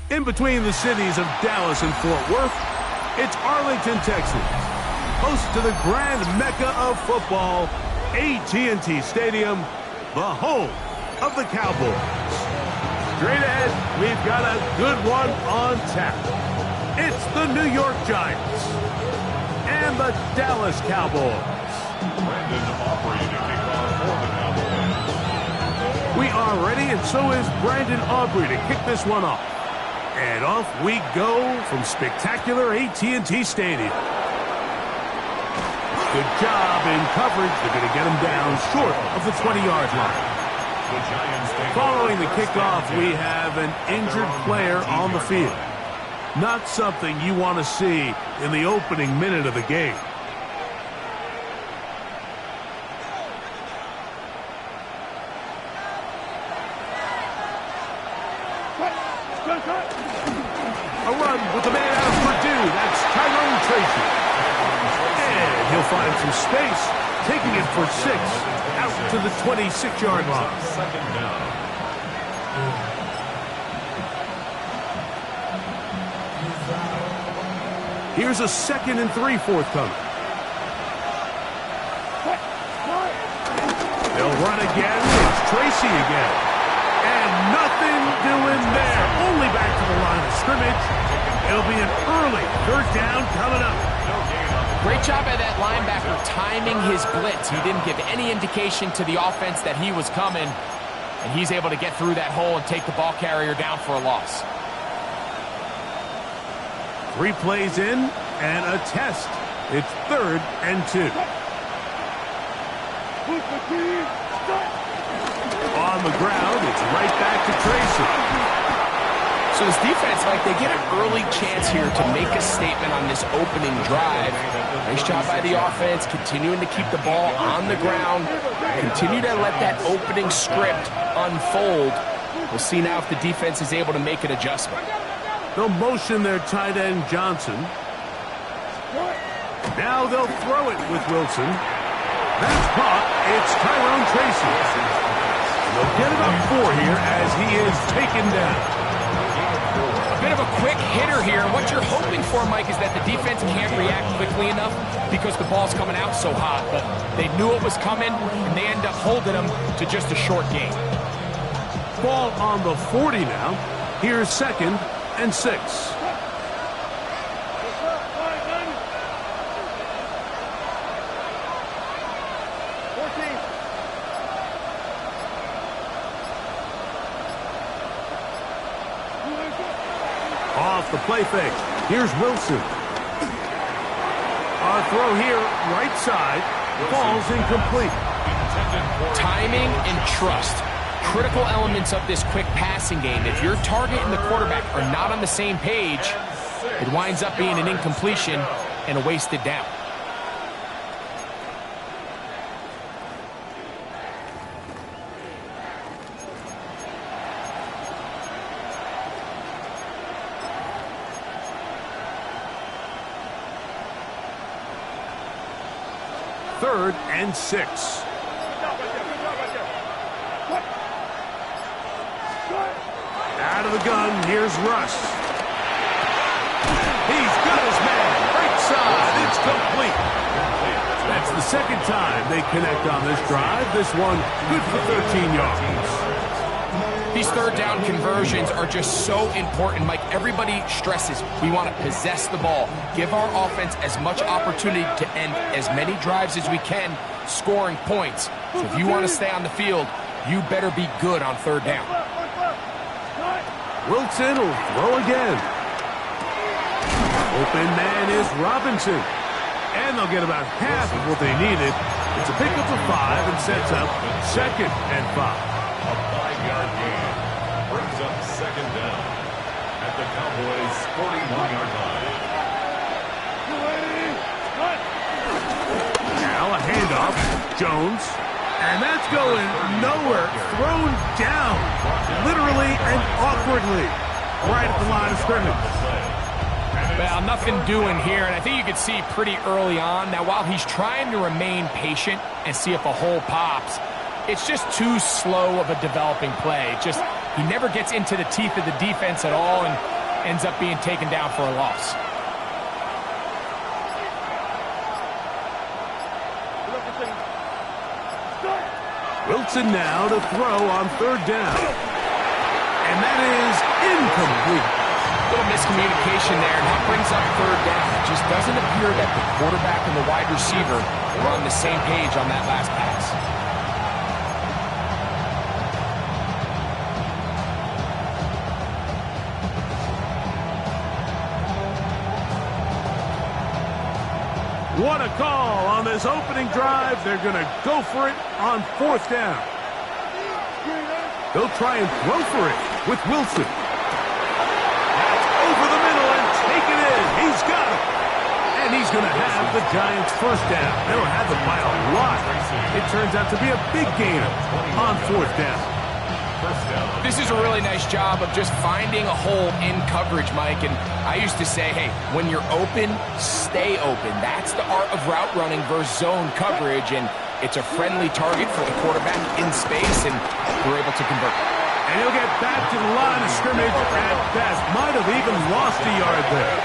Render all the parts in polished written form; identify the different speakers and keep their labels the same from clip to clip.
Speaker 1: In between the cities of Dallas and Fort Worth, it's Arlington, Texas, host to the grand mecca of football, AT&T Stadium, the home of the Cowboys. Straight ahead, we've got a good one on tap. It's the New York Giants and the Dallas Cowboys.
Speaker 2: Brandon Aubrey to kick off for the Cowboys.
Speaker 1: We are ready, and so is Brandon Aubrey to kick this one off. And off we go from spectacular AT&T Stadium. Good job in coverage. They're going to get him down short of the 20-yard line. Following the kickoff, we have an injured player on the field. Not something you want to see in the opening minute of the game. A run with the man out of Purdue. That's Tyrone Tracy. And he'll find some space, taking it for 6 out to the 26-yard line.
Speaker 2: Second down.
Speaker 1: Here's a 2nd and 3 forthcoming. They'll run again. It's Tracy again. And nothing doing there. Only back to the line of scrimmage. It'll be an early 3rd down coming up.
Speaker 3: Great job by that linebacker timing his blitz. He didn't give any indication to the offense that he was coming. And he's able to get through that hole and take the ball carrier down for a loss.
Speaker 1: 3 plays in and a test. It's 3rd and 2. On the ground, it's right back to Tracy.
Speaker 3: So this defense, like, they get an early chance here to make a statement on this opening drive. Nice job by the offense, continuing to keep the ball on the ground. Continue to let that opening script unfold. We'll see now if the defense is able to make an adjustment.
Speaker 1: They'll motion their tight end, Johnson. Now they'll throw it with Wilson. That's caught. It's Tyrone Tracy. They'll get it up 4 here as he is taken down.
Speaker 3: A bit of a quick hitter here. What you're hoping for, Mike, is that the defense can't react quickly enough because the ball's coming out so hot. But they knew it was coming, and they end up holding them to just a short gain.
Speaker 1: Ball on the 40 now. Here's 2nd and 6. Off the play fake. Here's Wilson. Our throw here, right side. Ball's incomplete.
Speaker 3: Timing and trust. Critical elements of this quick passing game. If your target and the quarterback are not on the same page, it winds up being an incompletion and a wasted down.
Speaker 1: Third and 6. Out of the gun, here's Russ. He's got his man. Right side, it's complete. That's the 2nd time they connect on this drive. This one good for 13 yards.
Speaker 3: These 3rd down conversions are just so important, Mike. Everybody stresses we want to possess the ball, give our offense as much opportunity to end as many drives as we can, scoring points. So if you want to stay on the field, you better be good on 3rd down.
Speaker 1: Wilson will throw again. Open man is Robinson. And they'll get about half of what they needed. It's a pickup of 5 and sets up 2nd and 5.
Speaker 2: A 5-yard gain brings up 2nd down at the Cowboys' 41-yard line.
Speaker 1: Now a handoff. Jones. And that's going nowhere. Thrown down. Literally and awkwardly. Right at the line of scrimmage.
Speaker 3: Well, nothing doing here, and I think you could see pretty early on. Now, while he's trying to remain patient and see if a hole pops, it's just too slow of a developing play. Just He never gets into the teeth of the defense at all and ends up being taken down for a loss.
Speaker 1: Wilson now to throw on third down. And that is incomplete.
Speaker 3: A little miscommunication there, and that brings up third down. It just doesn't appear that the quarterback and the wide receiver were on the same page on that last pass.
Speaker 1: What a call on this opening drive. They're going to go for it on fourth down. They'll try and throw for it with Wilson. That's over the middle and taken in. He's got it. And he's going to have the Giants' first down. They'll have it by a lot. It turns out to be a big gainer on fourth down.
Speaker 3: This is a really nice job of just finding a hole in coverage, Mike. And I used to say, hey, when you're open, stay open. That's the art of route running versus zone coverage. And it's a friendly target for the quarterback in space, and we're able to convert.
Speaker 1: And he'll get back to the line of scrimmage at best. Might have even lost a yard there.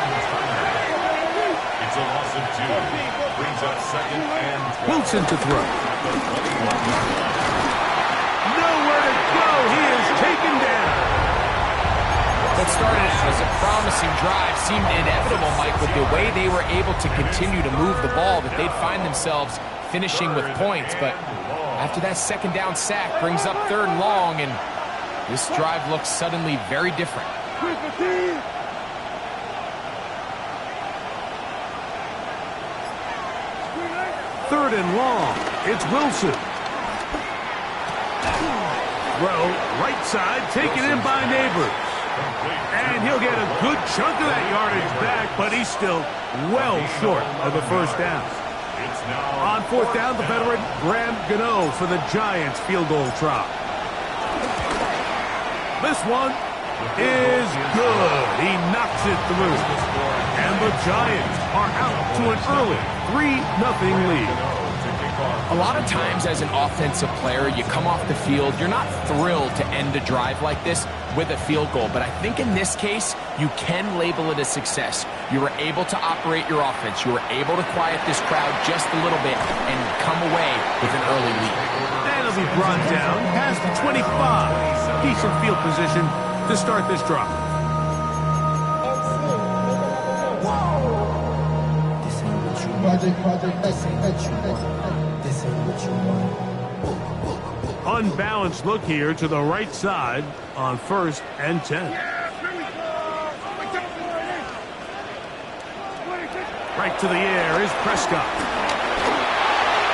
Speaker 2: It's a loss of 2. Brings up second and 12.
Speaker 1: Wilson to throw. Nowhere to go. He is taken down.
Speaker 3: What started out as a promising drive seemed inevitable, Mike, with the way they were able to continue to move the ball, that they'd find themselves finishing with points. But after that second down sack brings up third and long, and this drive looks suddenly very different.
Speaker 1: Third and long. It's Wilson. Throw, right side, taken in by Neighbors. And he'll get a good chunk of that yardage back, but he's still well short of the first down. On fourth down, the veteran Graham Gano for the Giants field goal try. This one is good. He knocks it through. And the Giants are out to an early 3-0 lead.
Speaker 3: A lot of times as an offensive player, you come off the field, you're not thrilled to end a drive like this with a field goal. But I think in this case, you can label it a success. You were able to operate your offense. You were able to quiet this crowd just a little bit and come away with an early lead.
Speaker 1: And it'll be brought down past the 25. Decent field position to start this drive. Unbalanced look here to the right side on 1st and 10. Right to the air is Prescott.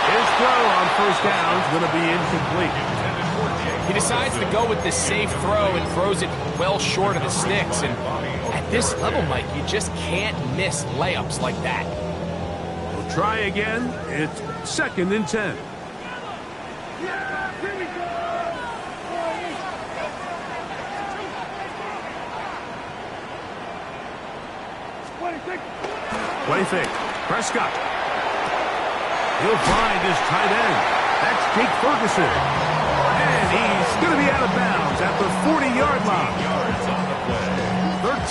Speaker 1: His throw on first down is going to be incomplete.
Speaker 3: He decides to go with the safe throw and throws it well short of the sticks. And at this level, Mike, you just can't miss layups like that.
Speaker 1: We'll try again. It's 2nd and 10. Play fake. Prescott. He'll find his tight end. That's Jake Ferguson. And he's going to be out of bounds at the 40-yard line.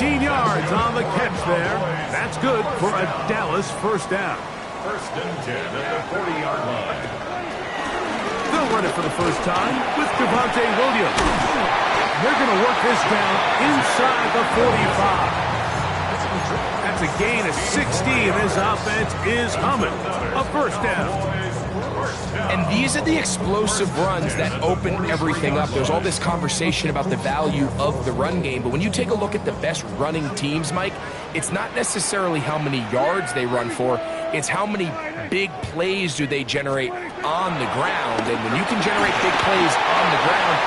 Speaker 1: 13 yards on the catch there. That's good for a Dallas first down.
Speaker 2: 1st and 10 at the 40-yard line.
Speaker 1: They'll run it for the first time with Javonte Williams. They're going to work this down inside the 45. That's a gain of 16. This offense is humming. A first down.
Speaker 3: And these are the explosive runs that open everything up. There's all this conversation about the value of the run game, but when you take a look at the best running teams, Mike, it's not necessarily how many yards they run for, it's how many big plays do they generate on the ground. And when you can generate big plays on the ground,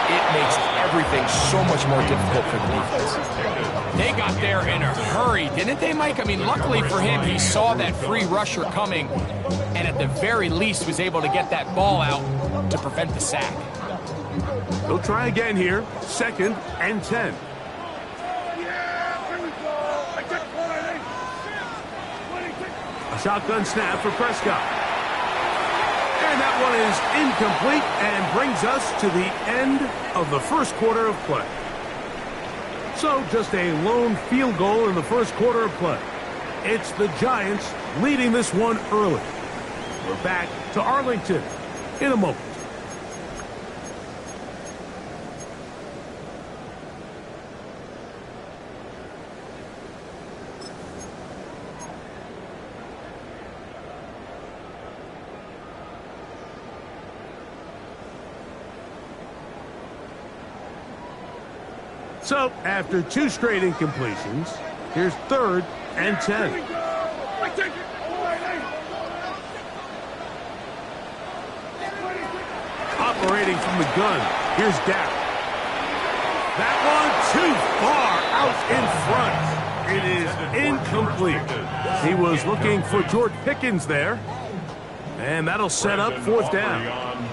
Speaker 3: it makes everything so much more difficult for the defense. They got there in a hurry, didn't they, Mike? I mean, luckily for him, he saw that free rusher coming and at the very least was able to get that ball out to prevent the sack.
Speaker 1: They'll try again here. 2nd and 10. A shotgun snap for Prescott. And that one is incomplete and brings us to the end of the first quarter of play. So just a lone field goal in the first quarter of play. It's the Giants leading this one early. We're back to Arlington in a moment. So, after 2 straight incompletions, here's 3rd and 10. Operating from the gun, here's Dak. That one too far out in front. It is incomplete. He was looking for George Pickens there. And that'll set up 4th down.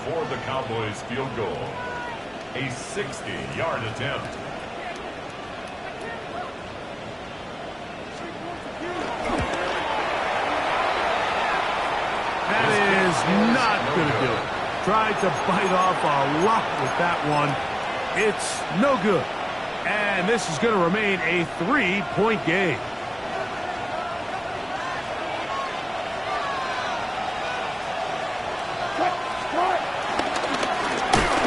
Speaker 2: For the Cowboys field goal. A 60-yard attempt.
Speaker 1: That is not going to do it. Tried to bite off a lot with that one. It's no good. And this is going to remain a 3-point game.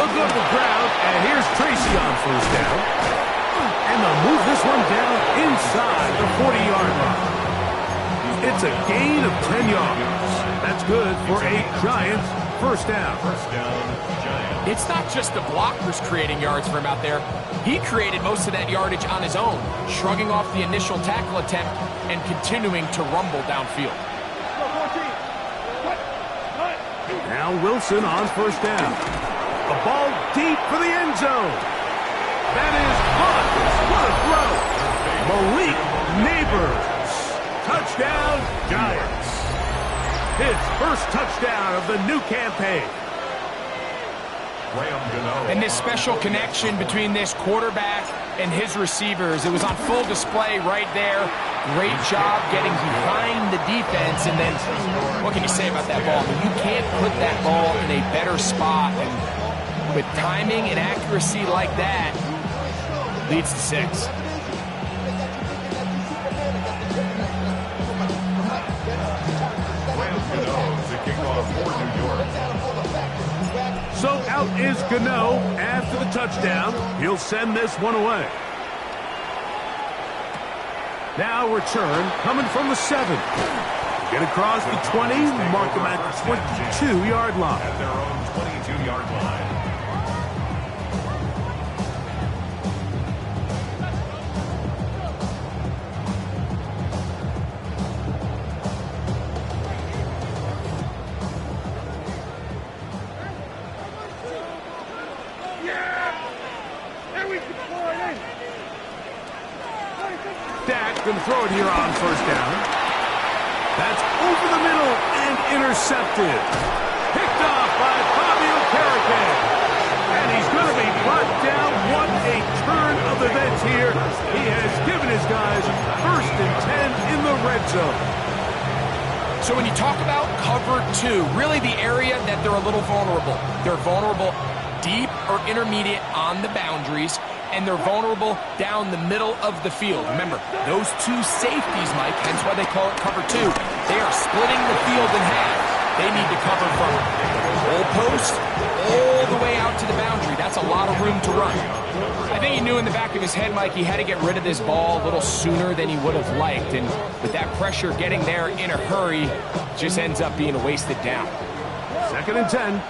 Speaker 1: Look up the ground, and here's Tracy on 1st down. And they'll move this one down inside the 40-yard line. It's a gain of 10 yards. That's good for a Giants first down.
Speaker 2: Giants.
Speaker 3: It's not just the blockers creating yards for him out there. He created most of that yardage on his own, shrugging off the initial tackle attempt and continuing to rumble downfield.
Speaker 1: Now Wilson on 1st down. A ball deep for the end zone. That is caught. What a throw. Malik Neighbors. Touchdown, Giants. His first touchdown of the new campaign.
Speaker 3: And this special connection between this quarterback and his receivers, it was on full display right there. Great job getting behind the defense. And then, what can you say about that ball? I mean, you can't put that ball in a better spot. And with timing and accuracy like that, leads to 6.
Speaker 1: So out is Gano after the touchdown. He'll send this one away. Now return coming from the 7. Get across the 20, mark them at the 22-yard line.
Speaker 2: At their own 22-yard line.
Speaker 1: Dak going to throw it here on 1st down. That's over the middle and intercepted. Picked off by Fabio Carrigan. And he's going to be brought down. What a turn of events here. He has given his guys 1st and 10 in the red zone.
Speaker 3: So when you talk about cover 2, really the area that they're a little vulnerable. They're vulnerable deep or intermediate on the boundaries, and they're vulnerable down the middle of the field. Remember, those 2 safeties, Mike, hence why they call it cover 2. They are splitting the field in half. They need to cover from the goalpost all the way out to the boundary. That's a lot of room to run. I think he knew in the back of his head, Mike, he had to get rid of this ball a little sooner than he would have liked. And with that pressure getting there in a hurry, it just ends up being a wasted down.
Speaker 1: 2nd and 10.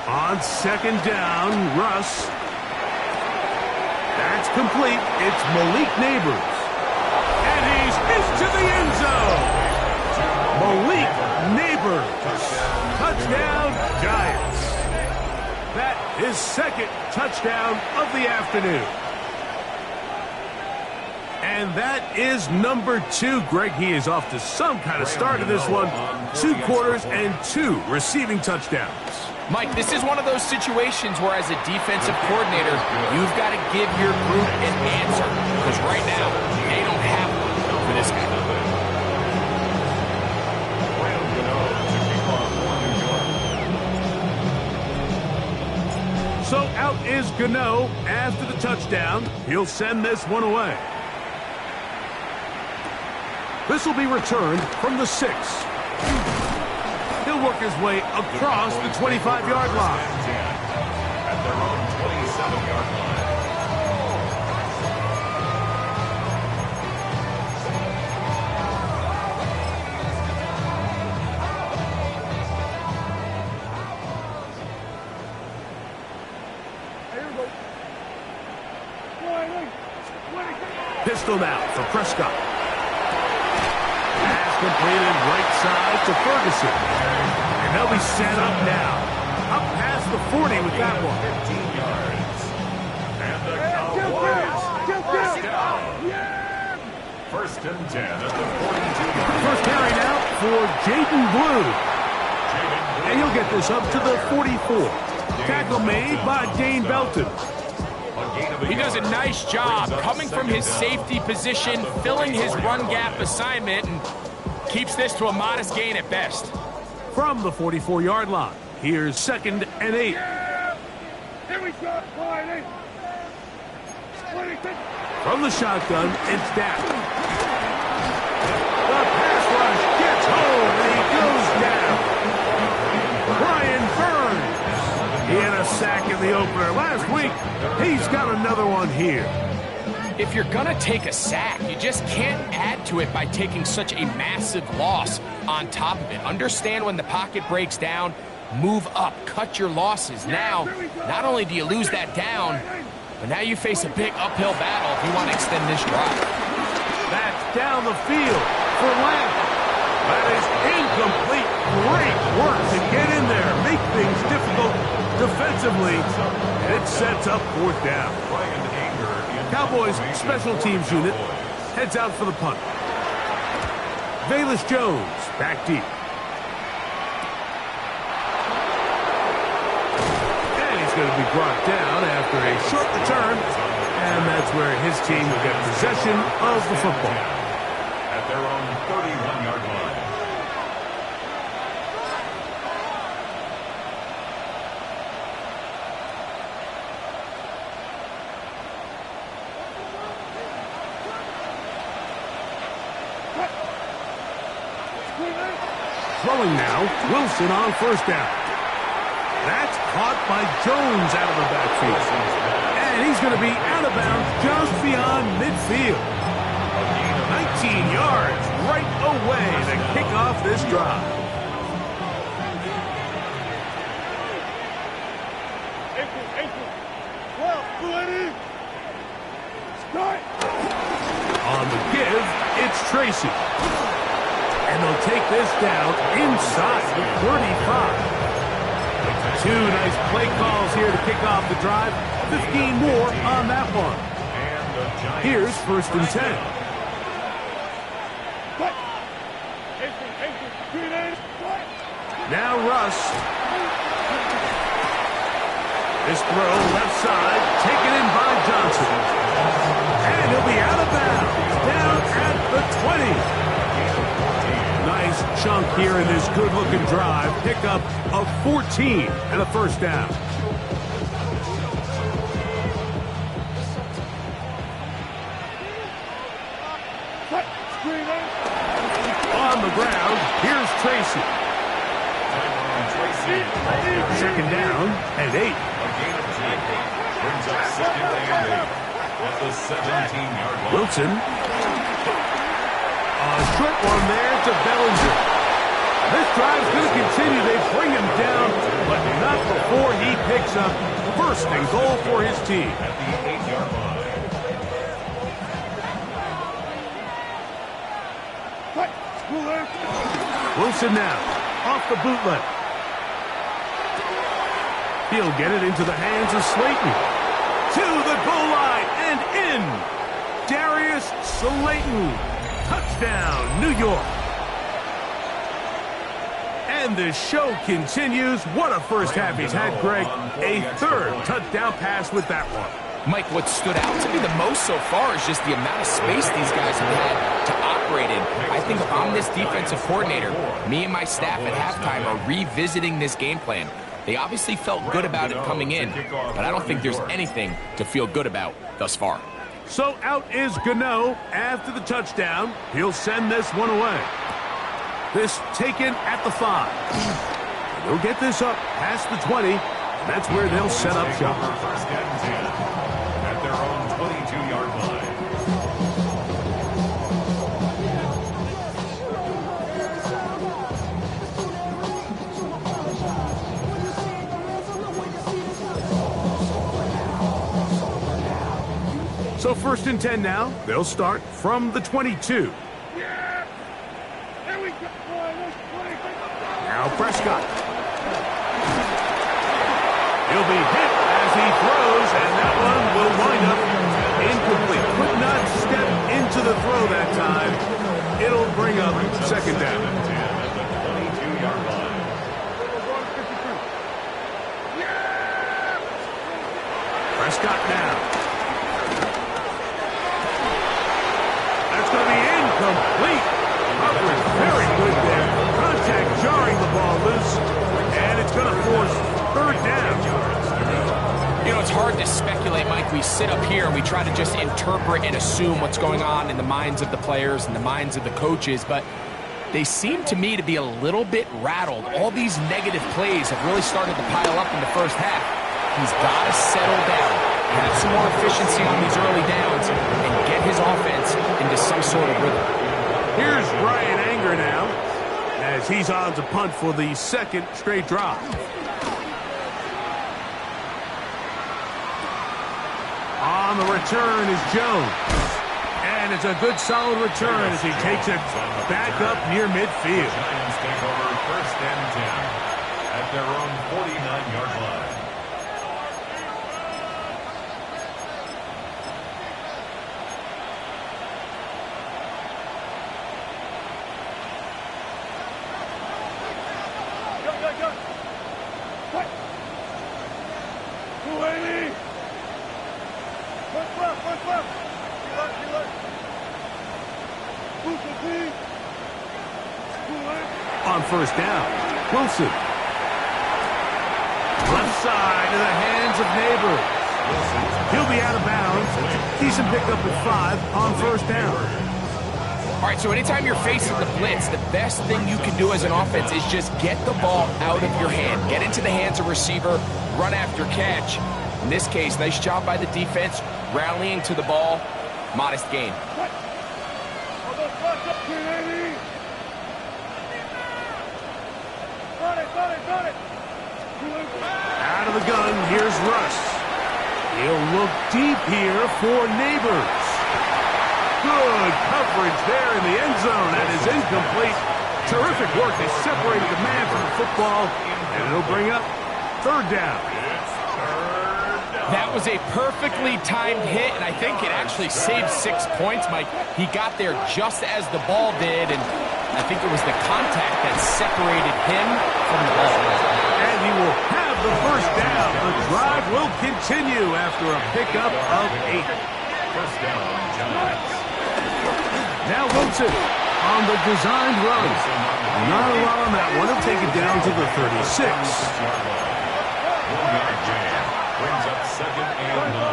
Speaker 1: On 2nd down, Russ. That's complete. It's Malik Neighbors. And he's into the end zone. Malik Neighbors. Touchdown, Giants. That is 2nd touchdown of the afternoon. And that is number 2. Greg, he is off to some kind of start in this one. 2 quarters and 2 receiving touchdowns.
Speaker 3: Mike, this is one of those situations where as a defensive coordinator, you've got to give your group an answer. Because right now, they don't have one for this guy.
Speaker 1: So out is Gano after the touchdown. He'll send this one away. This will be returned from the 6. He'll work his way across the 25-yard line.
Speaker 2: At their own 27-yard line.
Speaker 1: Pistol now for Prescott. Pass completed right side to Ferguson. And they'll be set up now. Up past the 40 with that one.
Speaker 2: 15 yards. And the Cowboys first down. First and 10 at the 42-yard line.
Speaker 1: First carry now for Jaden Blue. And he'll get this up to the 44. Tackle made by Dane Belton.
Speaker 3: He does a nice job coming from his safety position, filling his run gap assignment, and keeps this to a modest gain at best.
Speaker 1: From the 44-yard line, here's 2nd and 8.
Speaker 4: Here we go,
Speaker 1: From the shotgun, it's down. The pass rush gets home, and he goes down. Brian Burns. He had a sack in the opener last week. He's got another one here.
Speaker 3: If you're going to take a sack, you just can't add to it by taking such a massive loss on top of it. Understand when the pocket breaks down, move up, cut your losses. Now, not only do you lose that down, but now you face a big uphill battle if you want to extend this drive.
Speaker 1: That's down the field for Lamb. That is incomplete. Great work to get in there, make things difficult defensively, and it sets up 4th down. Cowboys special teams unit heads out for the punt. Velus Jones back deep. And he's going to be brought down after a short return, and that's where his team will get possession of the football.
Speaker 2: At their own 31-yard line.
Speaker 1: Throwing now, Wilson on 1st down. That's caught by Jones out of the backfield. And he's going to be out of bounds just beyond midfield. 19 yards right away to kick off this drive. On the give, it's Tracy. And they'll take this down inside the 35. 2 nice play calls here to kick off the drive. 15 more on that one. Here's 1st and 10. Now Russ. This throw left side, taken in by Johnson. And he'll be out of bounds, down at the 20. Nice chunk here in this good-looking drive. Pick up of 14 and a 1st down. On the ground, here's Tracy. 2nd down and 8.
Speaker 2: A gain of 2. Brings up 2nd and 8 at the 17-yard line.
Speaker 1: Wilson. A short one there to Bellinger. This drive's going to continue. They bring him down, but not before he picks up 1st and goal for his team.
Speaker 2: At the 8-yard line.
Speaker 1: Wilson now, off the bootleg. He'll get it into the hands of Slayton. To the goal line and in. Darius Slayton. Touchdown, New York. And And the show continues. What a first half he's had, Greg. A third touchdown pass with that one.
Speaker 3: Mike, what stood out to me the most so far is just the amount of space these guys have had to operate in. I think if I'm this defensive coordinator, me and my staff at halftime are revisiting this game plan. They obviously felt good about it coming in, but I don't think there's anything to feel good about thus far.
Speaker 1: So out is Gano after the touchdown. He'll send this one away. This taken at the 5. They'll get this up past the 20. That's where they'll set up shop.
Speaker 2: First and 10 at their own 22-yard line.
Speaker 1: So first and 10 now. They'll start from the 22.
Speaker 4: Yeah! Here we go!
Speaker 1: Now Prescott. He'll be hit as he throws, and that one will wind up incomplete. Could not step into the throw that time. It'll bring up second down.
Speaker 2: At the 22-yard line.
Speaker 1: Prescott now. That's going to be incomplete. Coverage very good there. Contact jarring the ball loose, and it's going to force third down.
Speaker 3: You know, it's hard to speculate, Mike. We sit up here and we try to just interpret and assume what's going on in the minds of the players and the minds of the coaches, but they seem to me to be a little bit rattled. All these negative plays have really started to pile up in the first half. He's got to settle down, have some more efficiency on these early downs, and get his offense into some sort of rhythm.
Speaker 1: Here's Brian Anger now, as he's on to punt for the second straight drive. On the return is Jones. And it's a good solid return as he takes it back up near midfield.
Speaker 2: Giants take over first and 10 at their own 49-yard line.
Speaker 1: On first down, Wilson. Left side to the hands of Neighbors. He'll be out of bounds. Decent pickup at 5 on first down.
Speaker 3: All right, so anytime you're facing the blitz, the best thing you can do as an offense is just get the ball out of your hand. Get into the hands of receiver, run after catch. In this case, nice job by the defense, rallying to the ball. Modest gain.
Speaker 1: Out of the gun, here's Russ. He'll look deep here for Neighbors. Good coverage there in the end zone. That is incomplete. Terrific work. They separated the man from the football, and it'll bring up third down.
Speaker 3: That was a perfectly timed hit, and I think it actually saved 6 points, Mike. He got there just as the ball did, and I think it was the contact that separated him from the ball.
Speaker 1: And he will have the first down. The drive will continue after a pickup of 8.
Speaker 2: First down, Giants.
Speaker 1: Now Wilson on the designed run. Not a lot on that one. He'll take it down to the 36.
Speaker 2: 1-yard gain. Brings up second and 9.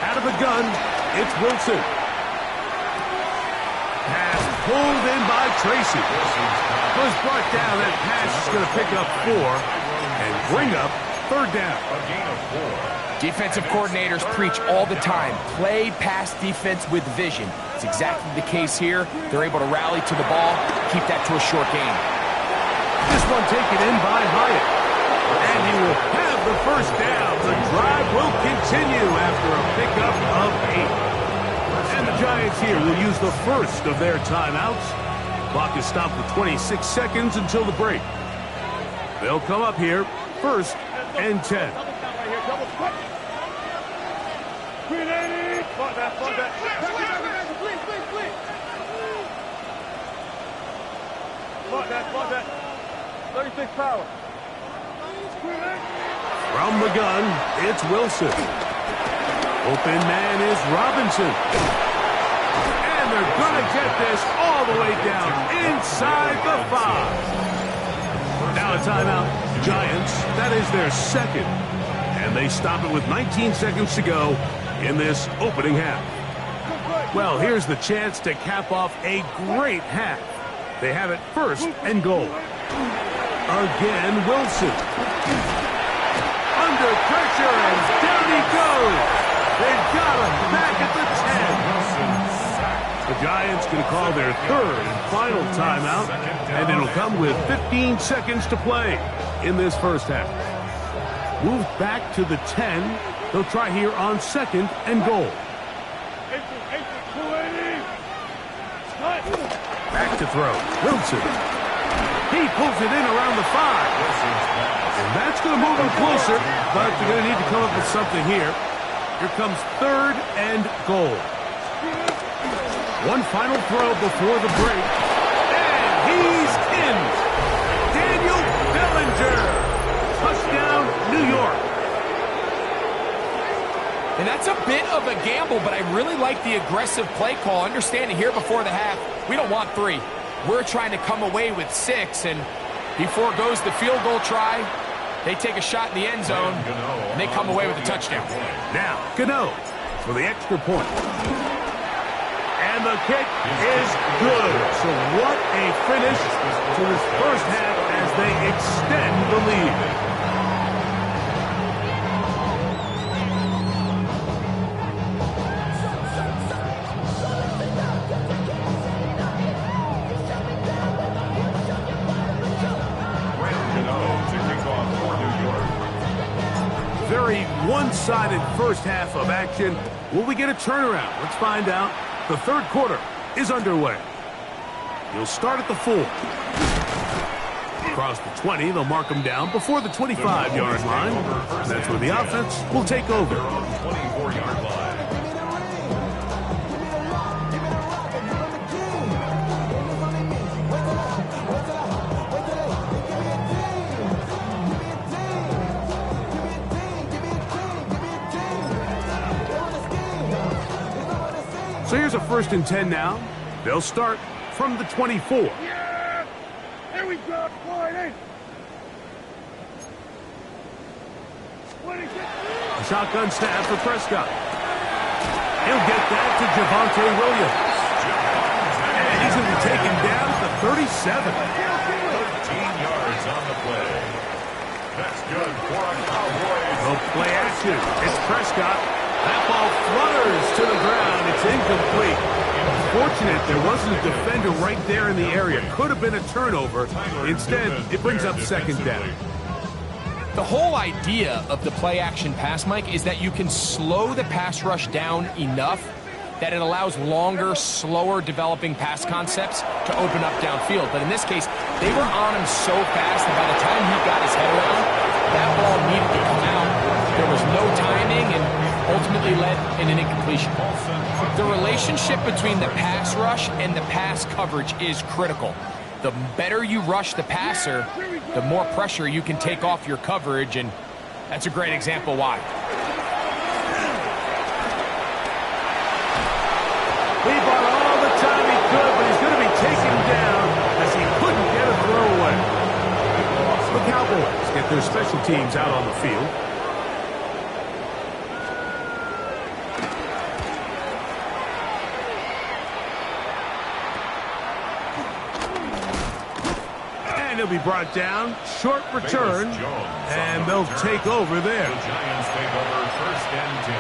Speaker 1: Out of the gun, it's Wilson. Pass pulled in by Tracy. Was brought down. That pass is going to pick up 4 and bring up third down.
Speaker 2: A gain of 4.
Speaker 3: Defensive coordinators preach all the time, play pass defense with vision. It's exactly the case here. They're able to rally to the ball, keep that to a short gain.
Speaker 1: This one taken in by Hyatt. And he will have the first down. The drive will continue after a pickup of 8. And the Giants here will use the first of their timeouts. Clock is stopped with 26 seconds until the break. They'll come up here first and 10.
Speaker 4: Spot that. 36 power.
Speaker 1: From the gun, it's Wilson. Open man is Robinson. And they're going to get this all the way down inside the 5. Now a timeout. Giants, that is their second. And they stop it with 19 seconds to go in this opening half. Well, here's the chance to cap off a great half. They have it first and goal. Again, Wilson. Under pressure, and down he goes. They've got him back at the 10. The Giants going to call their third and final timeout, and it'll come with 15 seconds to play in this first half. Moved back to the 10. They'll try here on second and goal. Back to throw. Wilson. He pulls it in around the 5. And that's going to move him closer, but they're going to need to come up with something here. Here comes third and goal. One final throw before the break. And he's in. Daniel Bellinger. Touchdown, New York.
Speaker 3: And that's a bit of a gamble, but I really like the aggressive play call. Understanding here before the half, we don't want 3. We're trying to come away with 6, and he foregoes the field goal try. They take a shot in the end zone, and they come away with a touchdown.
Speaker 1: Now, Gano for the extra point. And the kick is good. So what a finish to this first half as they extend the lead. Very one-sided first half of action. Will we get a turnaround? Let's find out. The third quarter is underway. He'll start at the 4. Across the 20, they'll mark him down before the 25-yard line. That's where the offense will take over.
Speaker 2: 24-yard line.
Speaker 1: So here's a 1st and 10 now. They'll start from the 24.
Speaker 4: Yeah! There we go. Slide in.
Speaker 1: A shotgun snap for Prescott. He'll get that to Javonte Williams. And he's going to be taken down at the 37.
Speaker 2: 13 yards on the play. That's good for a Cowboys.
Speaker 1: No play action. It's Prescott. That ball flutters to the ground. It's incomplete. Fortunate there wasn't a defender right there in the area. Could have been a turnover. Instead, it brings up second down.
Speaker 3: The whole idea of the play-action pass, Mike, is that you can slow the pass rush down enough that it allows longer, slower developing pass concepts to open up downfield. But in this case, they were on him so fast that by the time he got his head around, that ball needed to come out. There was no timing and ultimately led in an incompletion. The relationship between the pass rush and the pass coverage is critical. The better you rush the passer, the more pressure you can take off your coverage, and that's a great example why.
Speaker 1: He bought all the time he could, but he's going to be taken down as he couldn't get a throw away. The Cowboys get their special teams out on the field. He'll be brought down. Short return. And they'll take over there.
Speaker 2: The Giants take over 1st and 10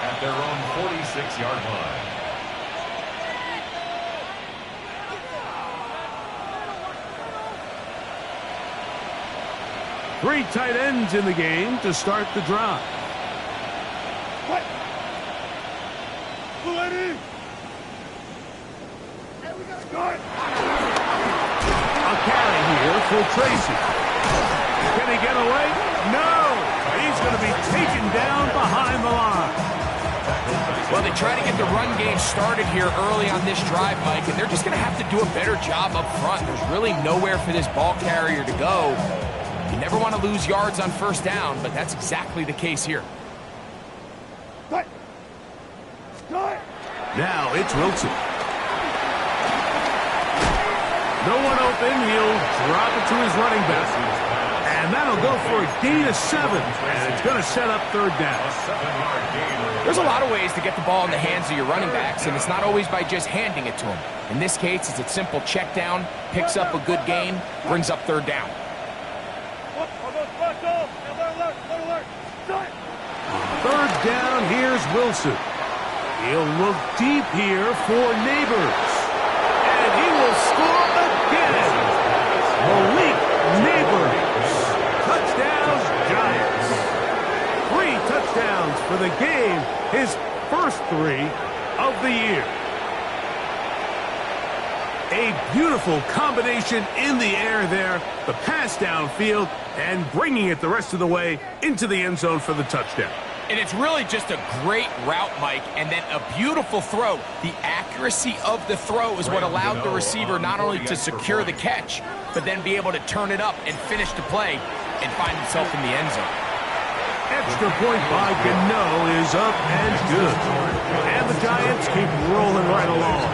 Speaker 2: at their own 46-yard line.
Speaker 1: Three tight ends in the game to start the drive.
Speaker 4: What? Pull it in. Start.
Speaker 1: Carry here for Tracy. Can he get away? No! He's going to be taken down behind the line.
Speaker 3: Well, they try to get the run game started here early on this drive, Mike, and they're just going to have to do a better job up front. There's really nowhere for this ball carrier to go. You never want to lose yards on first down, but that's exactly the case here.
Speaker 1: Now it's Wilson. No one open. He'll drop it to his running back. And that'll go for a gain of 7. And it's going to set up third down.
Speaker 3: There's a lot of ways to get the ball in the hands of your running backs, and it's not always by just handing it to them. In this case, it's a simple check down, picks up a good gain, brings up third down.
Speaker 1: Third down, here's Wilson. He'll look deep here for Neighbors. And he will score again. Malik Neighbors. Touchdowns, Giants. 3 touchdowns for the game. His first 3 of the year. A beautiful combination in the air there. The pass downfield and bringing it the rest of the way into the end zone for the touchdown.
Speaker 3: And it's really just a great route, Mike, and then a beautiful throw. The accuracy of the throw is what allowed the receiver not only to secure the catch, but then be able to turn it up and finish the play and find himself in the end zone.
Speaker 1: Extra point by Gano is up and good. And the Giants keep rolling right along.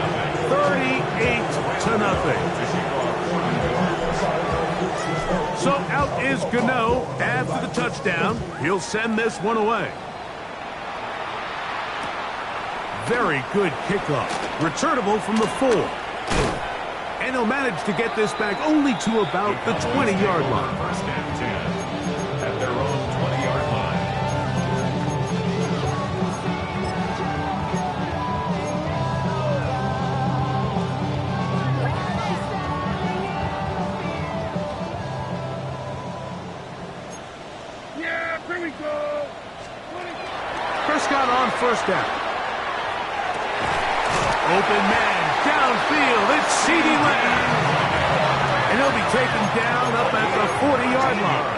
Speaker 1: 38-0. So out is Gano after the touchdown. He'll send this one away. Very good kickoff. Returnable from the 4. And he'll manage to get this back only to about the 20-yard line.
Speaker 2: First and 10 at their own 20-yard line.
Speaker 4: Yeah, here we go.
Speaker 1: Prescott on first down. Open man, downfield, it's CeeDee Lamb. And he'll be taken down up at the 40-yard line.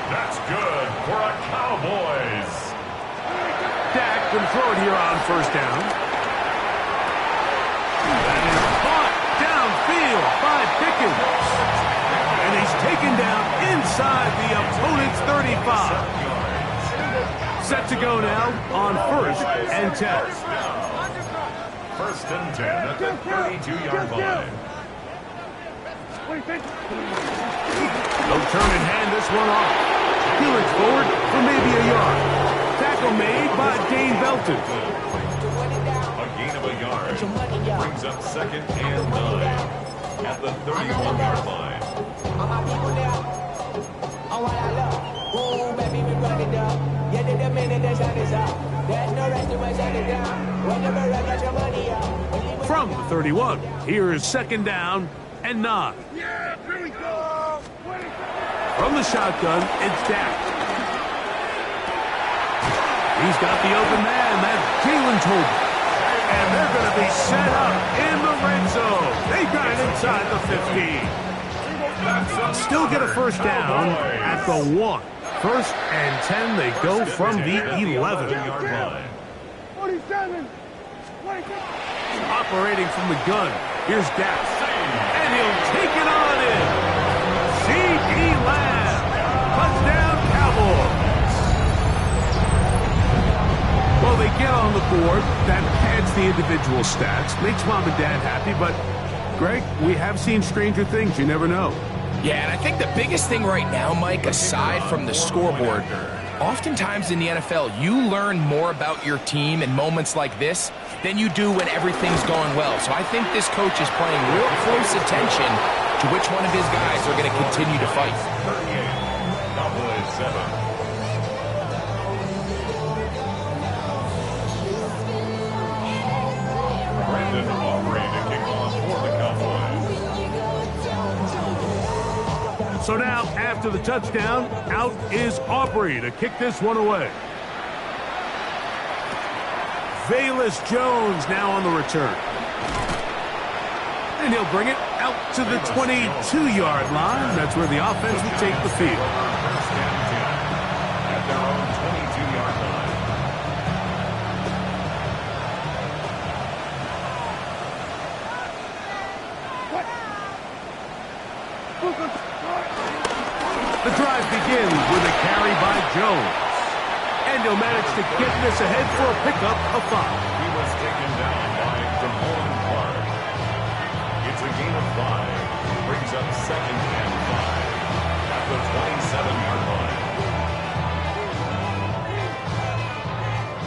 Speaker 2: That's good for a Cowboys.
Speaker 1: Dak can throw it here on first down. That is caught downfield by Pickens. And he's taken down inside the opponent's 35. Set to go now on first and 10.
Speaker 2: First and 10 at the 32-yard line.
Speaker 1: They'll turn and hand this one off. Felix forward for maybe a yard. Tackle made by Dane Belton.
Speaker 2: A gain of a yard brings up second and 9 at the 31-yard line.
Speaker 1: From the 31, here is second down and 9.
Speaker 4: Yeah, here we go.
Speaker 1: From the shotgun, it's Dak. He's got the open man. That's Jalen Tolbert. And they're going to be set up in the red zone. They got it inside the 15. Still get a first down at the 1. First and 10, they go from the 11-yard line.
Speaker 4: 47.
Speaker 1: Operating from the gun, here's Dak. And he'll take it on in. CeeDee Lamb. Touchdown, Cowboys. Well, they get on the board. That adds the individual stats. Makes mom and dad happy, but, Greg, we have seen stranger things. You never know.
Speaker 3: Yeah, and I think the biggest thing right now, Mike, aside from the scoreboard, oftentimes in the NFL, you learn more about your team in moments like this than you do when everything's going well. So I think this coach is paying real close attention to which one of his guys are going to continue to fight.
Speaker 2: 38, Cowboys 7. Brandon Aubrey to kick off for the Cowboys.
Speaker 1: So now, after the touchdown, out is Aubrey to kick this one away. Velus Jones now on the return. And he'll bring it out to the 22-yard line. That's where the offense will take the field.
Speaker 2: First and 10 at their own 22-yard line.
Speaker 1: The drive begins with a carry by Jones. And he'll manage to get this ahead for a pickup of 5.
Speaker 2: He was taken down by Damone Clark. It's a gain of 5. Brings up 2nd and 5 at the 27-yard line.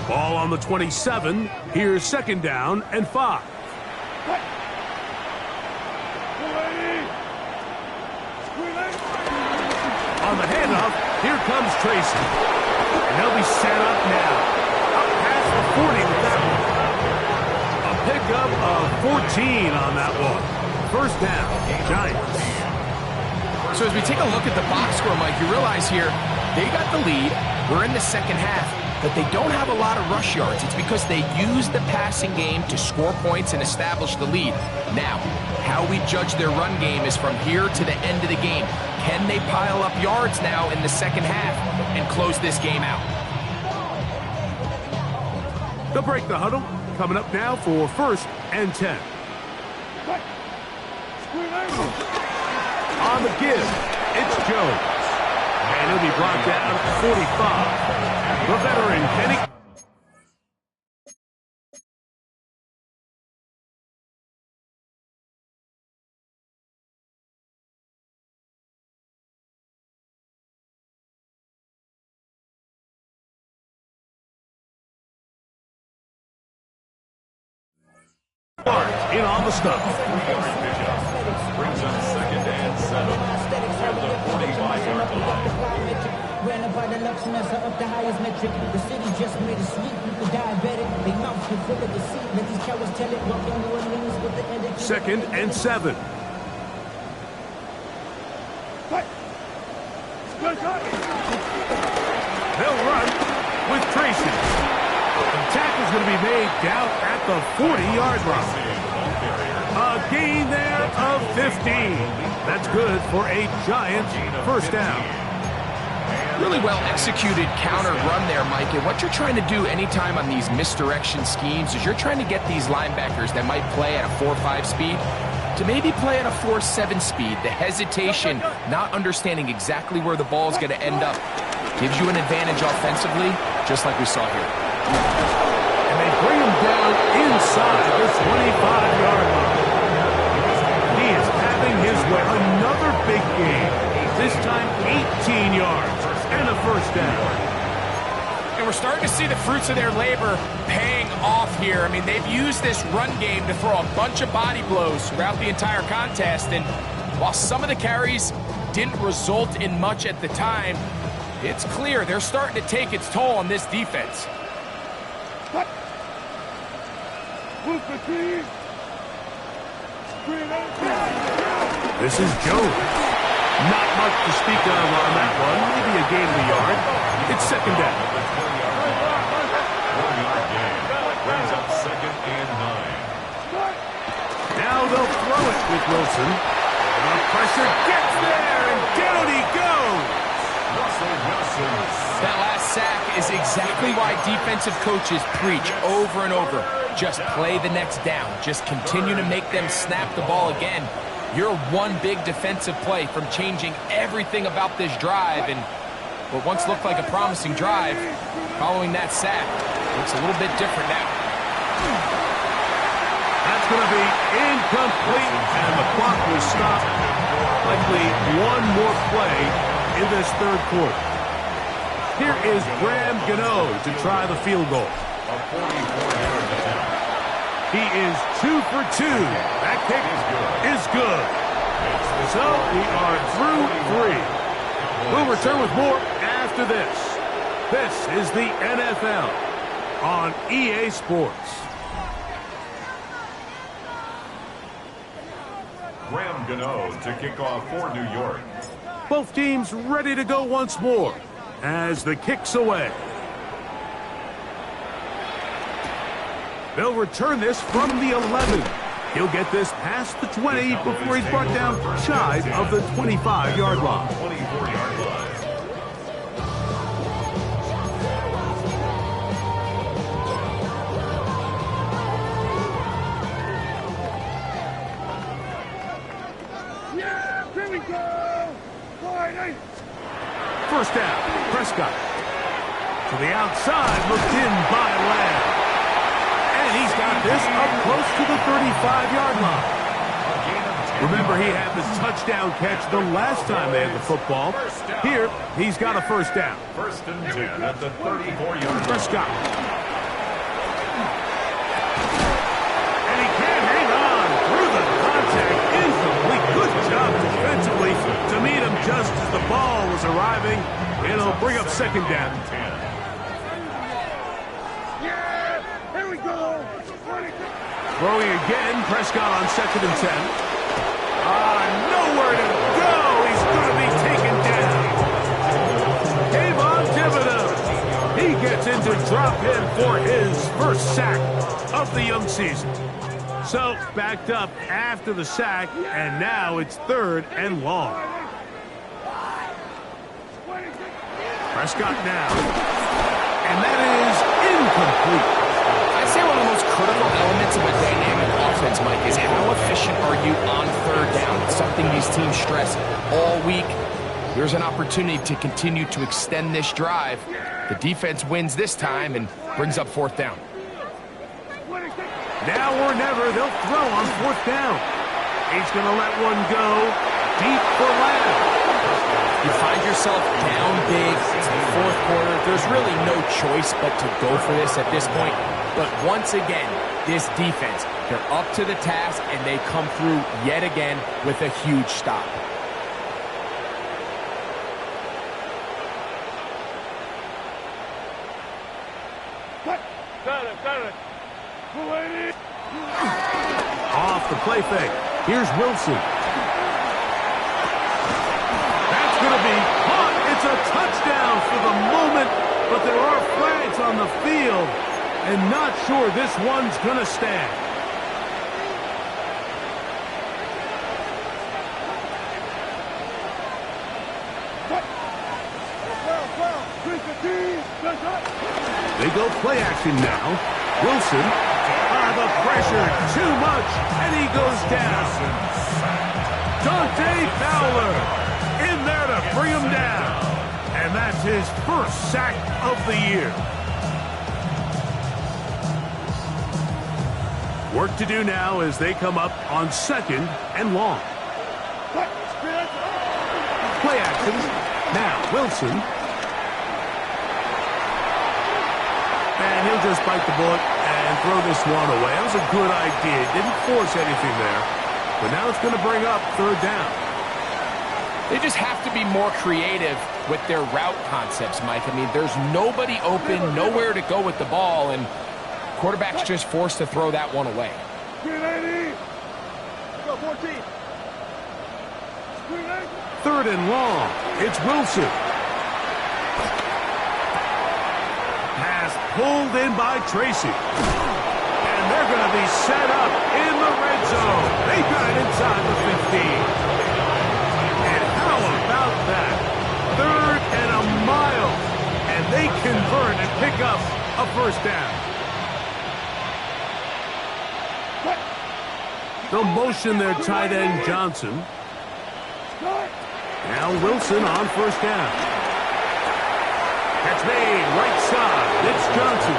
Speaker 1: Ball on the 27. Here's 2nd down and 5. On the handoff, here comes Tracy. And they'll be set up now. Up past the 40 with that one. A pickup of 14 on that one. 1st down, Giants.
Speaker 3: So as we take a look at the box score, Mike, you realize here they got the lead. We're in the 2nd half, but they don't have a lot of rush yards. It's because they use the passing game to score points and establish the lead. Now, how we judge their run game is from here to the end of the game. Can they pile up yards now in the 2nd half and close this game out?
Speaker 1: They'll break the huddle. Coming up now for 1st and 10. On the give, it's Jones. And he'll be brought down at 45. The veteran, Kenny. In on the stop.
Speaker 2: Brings up 2nd and 7 at the 45-yard line.
Speaker 5: Ran about the Lux Messer up the highest metric. The city just made a sweep with the diabetic. They mouth can fill of the seat. Let these cowards tell it. Walking New Orleans with the end.
Speaker 1: 2nd and 7. They'll run with Tracy. The tackle's going to be made down at the 40-yard line. A gain there of 15. That's good for a Giants 1st down.
Speaker 3: Really well executed counter run there, Mike. And what you're trying to do anytime on these misdirection schemes is you're trying to get these linebackers that might play at a 4.5 speed to maybe play at a 4.7 speed. The hesitation, not understanding exactly where the ball is going to end up, gives you an advantage offensively, just like we saw here.
Speaker 1: And they bring him down inside the 25-yard line. He is having his way. Another big game. This time 18 yards and a 1st down.
Speaker 3: And we're starting to see the fruits of their labor paying off here. I mean, they've used this run game to throw a bunch of body blows throughout the entire contest. And while some of the carries didn't result in much at the time, it's clear they're starting to take its toll on this defense.
Speaker 1: This is Jones. Not much to speak of on that one. Maybe a gain of a yard. It's 2nd down.
Speaker 2: 4-yard gain. Brings up 2nd and 9.
Speaker 1: Now they'll throw it with Wilson. The pressure gets there, and down he goes.
Speaker 2: Russell Wilson.
Speaker 3: That last sack is exactly why defensive coaches preach over and over. Just play the next down. Just continue to make them snap the ball again. You're one big defensive play from changing everything about this drive, and what once looked like a promising drive, following that sack, looks a little bit different now.
Speaker 1: That's going to be incomplete, and the clock will stop. Likely one more play in this 3rd quarter. Here is Graham Gano to try the field goal.
Speaker 2: A 44-yard attempt.
Speaker 1: He is 2 for 2. That kick is good. So we are through 3. We'll return with more after this. This is the NFL on EA Sports.
Speaker 2: Graham Gano to kick off for New York.
Speaker 1: Both teams ready to go once more as the kick's away. They'll return this from the 11. He'll get this past the 20 before he's brought down shy of the 25-yard line.
Speaker 2: 24-yard line.
Speaker 4: Here we go. Wide eight.
Speaker 1: First down, Prescott. To the outside, looked in by Lamb. And he's got this up close to the 35-yard line. Remember, he had the touchdown catch the last time they had the football. Here, he's got a first down.
Speaker 2: First and 10 at the 34-yard line.
Speaker 1: Prescott. And he can't hang on through the contact. Incomplete. Good job defensively to meet him just as the ball was arriving. It'll bring up second down.
Speaker 4: Yeah. Here we go. 22.
Speaker 1: Throwing again, Prescott on second and 10. Nowhere to go. He's going to be taken down. Kayvon Thibodeau. He gets into drop in for his first sack of the young season. So, backed up after the sack, and now it's third and long. Prescott now. And that is incomplete.
Speaker 3: I'd say one of the most critical elements of a dynamic offense, Mike, is how efficient are you on third down. It's something these teams stress all week. Here's an opportunity to continue to extend this drive. The defense wins this time and brings up fourth down.
Speaker 1: Now or never, they'll throw on fourth down. He's going to let one go deep for Lamb.
Speaker 3: You find yourself down big. It's the fourth quarter. There's really no choice but to go for this at this point. But once again, this defense, they're up to the task, and they come through yet again with a huge stop.
Speaker 4: Got it.
Speaker 1: Off the play fake. Here's Wilson. That's going to be caught. It's a touchdown for the moment, but there are flags on the field, and not sure this one's going to stand. They go play action now. Wilson, the pressure, too much, and he goes down. Dante Fowler in there to bring him down. And that's his first sack of the year. Work to do now as they come up on second and long. Play action. Now, Wilson. And he'll just bite the bullet and throw this one away. That was a good idea. Didn't force anything there. But now it's going to bring up third down.
Speaker 3: They just have to be more creative with their route concepts, Mike. I mean, there's nobody open, nowhere to go with the ball, and quarterback's just forced to throw that one away.
Speaker 1: Third and long. It's Wilson. Pass pulled in by Tracy. And they're going to be set up in the red zone. They got it inside the 15. And how about that? Third and a mile. And they convert and pick up a first down. They'll motion their tight end Johnson. Now Wilson on first down. Catch made, right side. It's Johnson.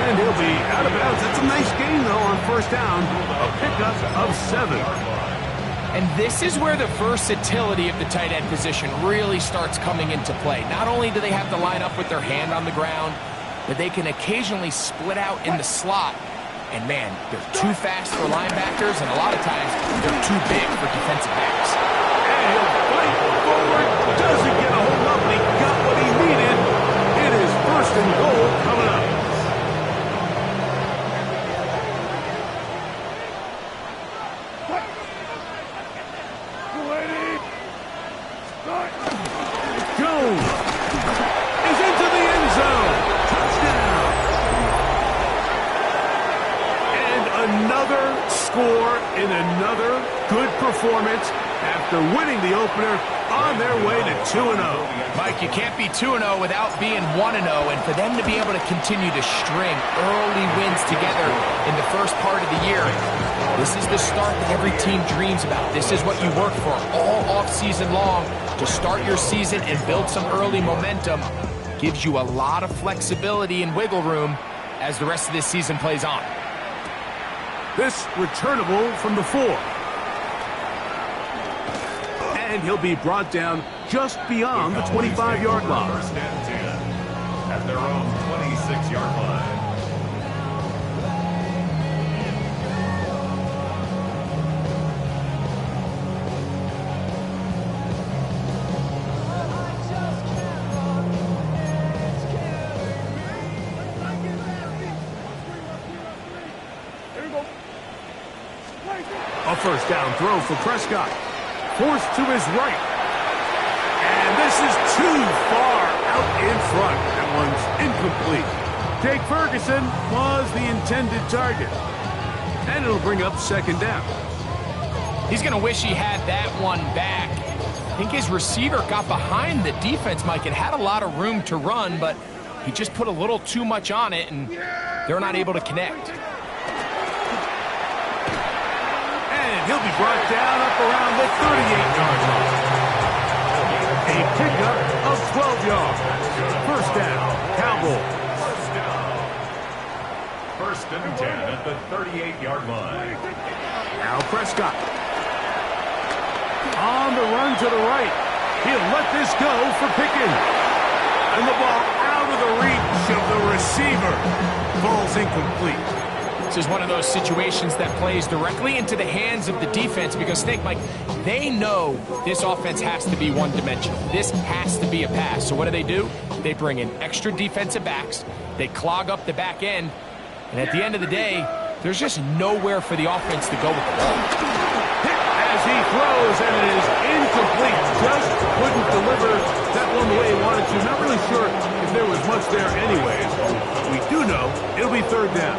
Speaker 1: And he'll be out of bounds. That's a nice gain, though, on first down. A pickup of 7.
Speaker 3: And this is where the versatility of the tight end position really starts coming into play. Not only do they have to line up with their hand on the ground, but they can occasionally split out in the slot. And, man, they're too fast for linebackers, and a lot of times they're too big for defensive backs.
Speaker 1: And he'll fight forward. Doesn't get a hold up, but he got what he needed. It is first and goal coming up. Jones is into the end zone. Touchdown. And another score in another good performance after winning the opener on their way to 2-0.
Speaker 3: Mike, you can't be 2-0 without being 1-0, and for them to be able to continue to string early wins together in the first part of the year, This is the start that every team dreams about. This is what you work for all off-season long to start your season and build some early momentum. Gives you a lot of flexibility and wiggle room as the rest of this season plays on.
Speaker 1: This returnable from the 4. And he'll be brought down just beyond the 25-yard line.
Speaker 2: First and 10 at their own 26-yard line.
Speaker 1: A first down throw for Prescott. Forced to his right. And this is too far out in front. That one's incomplete. Jake Ferguson was the intended target. And it'll bring up second down.
Speaker 3: He's going to wish he had that one back. I think his receiver got behind the defense, Mike, and had a lot of room to run, but he just put a little too much on it, and they're not able to connect.
Speaker 1: He'll be brought down up around the 38-yard line. A pickup of 12 yards. First down, Cowboys.
Speaker 2: First and 10 at the 38-yard line.
Speaker 1: Now Prescott. On the run to the right. He'll let this go for Pickens. And the ball out of the reach of the receiver. Ball's incomplete.
Speaker 3: This is one of those situations that plays directly into the hands of the defense because, Snake, Mike, they know this offense has to be one-dimensional. This has to be a pass. So what do? They bring in extra defensive backs. They clog up the back end. And at the end of the day, there's just nowhere for the offense to go with the ball.
Speaker 1: As he throws, and it is incomplete. Just couldn't deliver that one the way he wanted to. Not really sure if there was much there anyways. But we do know it'll be third down.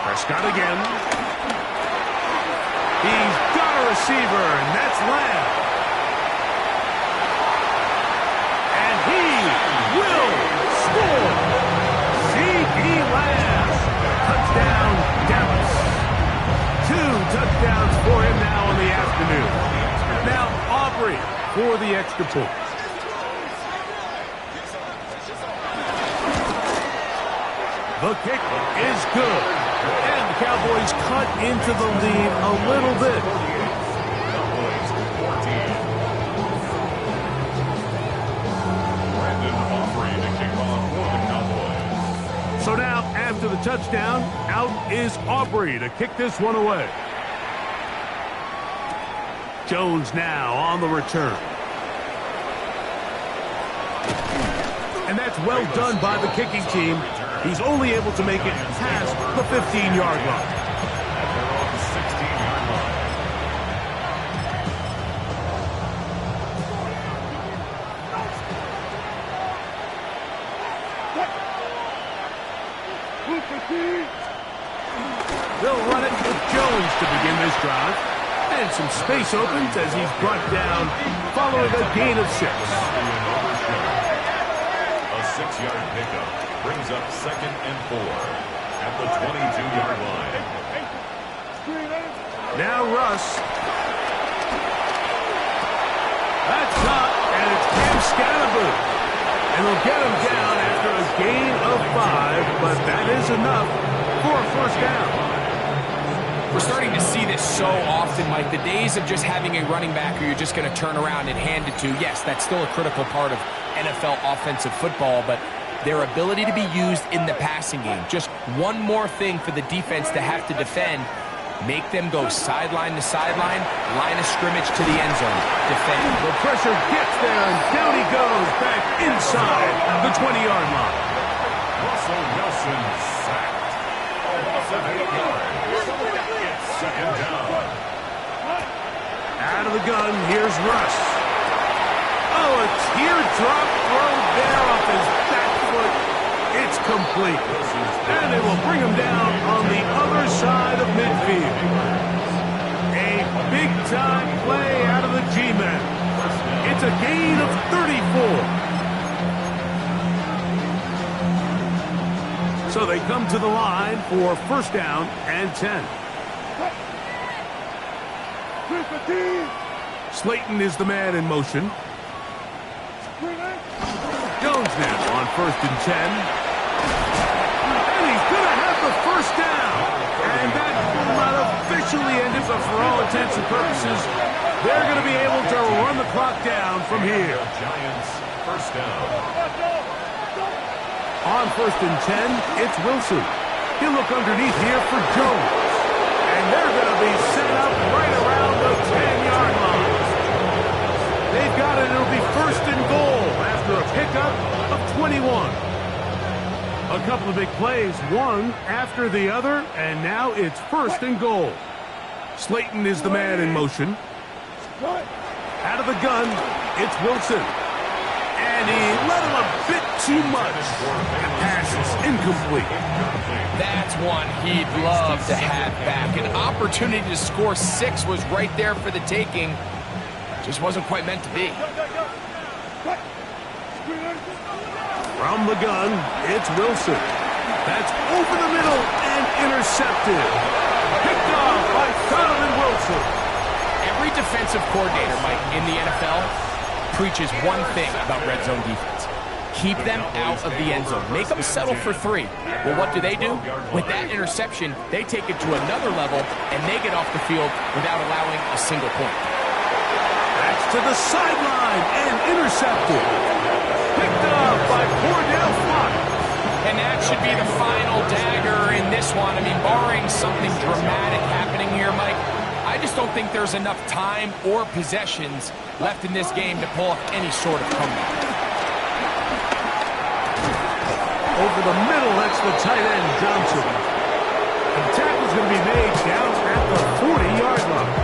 Speaker 1: Prescott again. He's got a receiver, and that's Lamb. And he will score. C.D. Lamb. Touchdown, Dallas. 2 touchdowns for him now in the afternoon. Now Aubrey for the extra point. The kick is good. And the Cowboys cut into the lead a little bit.
Speaker 2: Cowboys 14. Brandon Aubrey to kick off for the Cowboys.
Speaker 1: So now, after the touchdown, out is Aubrey to kick this one away. Jones now on the return. And that's well done by the kicking team. He's only able to make it past the 15-yard line.
Speaker 2: At their own 16-yard line.
Speaker 1: They'll run it with Jones to begin this drive. And some space opens as he's brought down following a gain of 6.
Speaker 2: A 6-yard pickup brings up second and 4 at the 22-yard line.
Speaker 1: Now Russ. That's up, and it's Cam Scatterboo. And they'll get him down after a gain of 5, but that is enough for a first down.
Speaker 3: We're starting to see this so often, Mike. The days of just having a running back who you're just going to turn around and hand it to, yes, that's still a critical part of NFL offensive football, but their ability to be used in the passing game. Just one more thing for the defense to have to defend. Make them go sideline to sideline, line of scrimmage to the end zone. Defend.
Speaker 1: The pressure gets there, and down he goes back inside the 20-yard line.
Speaker 2: Russell Wilson sacked. A loss of 8 yards. It's second down.
Speaker 1: Out of the gun, here's Russ. Oh, a teardrop throw there off his back foot. It's complete. And they will bring him down on the other side of midfield. A big-time play out of the G-men. It's a gain of 34. So they come to the line for first down and 10. Slayton is the man in motion. Jones now on first and 10. And he's going to have the first down. And that will not officially end it, but for all intents and purposes, they're going to be able to run the clock down from here.
Speaker 2: Giants, first down.
Speaker 1: On first and 10, it's Wilson. He'll look underneath here for Jones. And they're going to be set up right around the 10-yard line. They've got it. It'll be first and goal after a pickup of 21. A couple of big plays, one after the other, and now it's first and goal. Slayton is the man in motion. Out of the gun, it's Wilson. And he let him a bit too much. The pass is incomplete.
Speaker 3: That's one he'd love to have back. An opportunity to score 6 was right there for the taking. Just wasn't quite meant to be.
Speaker 1: From the gun, it's Wilson. That's over the middle and intercepted. Picked off by Donovan Wilson.
Speaker 3: Every defensive coordinator, Mike, in the NFL preaches one thing about red zone defense. Keep them out of the end zone. Make them settle for 3. Well, what do? With that interception, they take it to another level, and they get off the field without allowing a single point.
Speaker 1: That's to the sideline and intercepted. Picked up by Cordell Flock.
Speaker 3: And that should be the final dagger in this one. I mean, barring something dramatic happening here, Mike, I just don't think there's enough time or possessions left in this game to pull off any sort of comeback.
Speaker 1: Over the middle, that's the tight end, Johnson. And the tackle's going to be made down at the 40-yard line.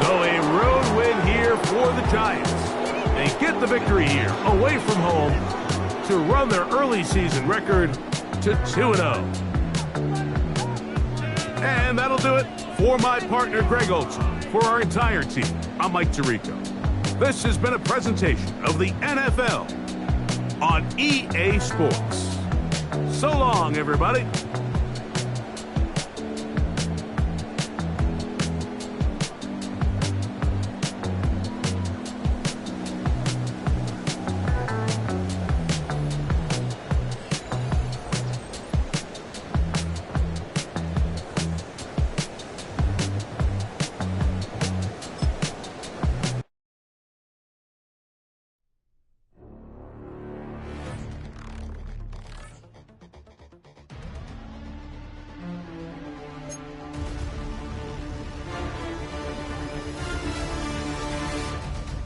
Speaker 1: So a road win here for the Giants. They get the victory here, away from home, to run their early season record to 2-0. And that'll do it for my partner, Greg Olson. For our entire team, I'm Mike Tirico. This has been a presentation of the NFL on EA Sports. So long, everybody.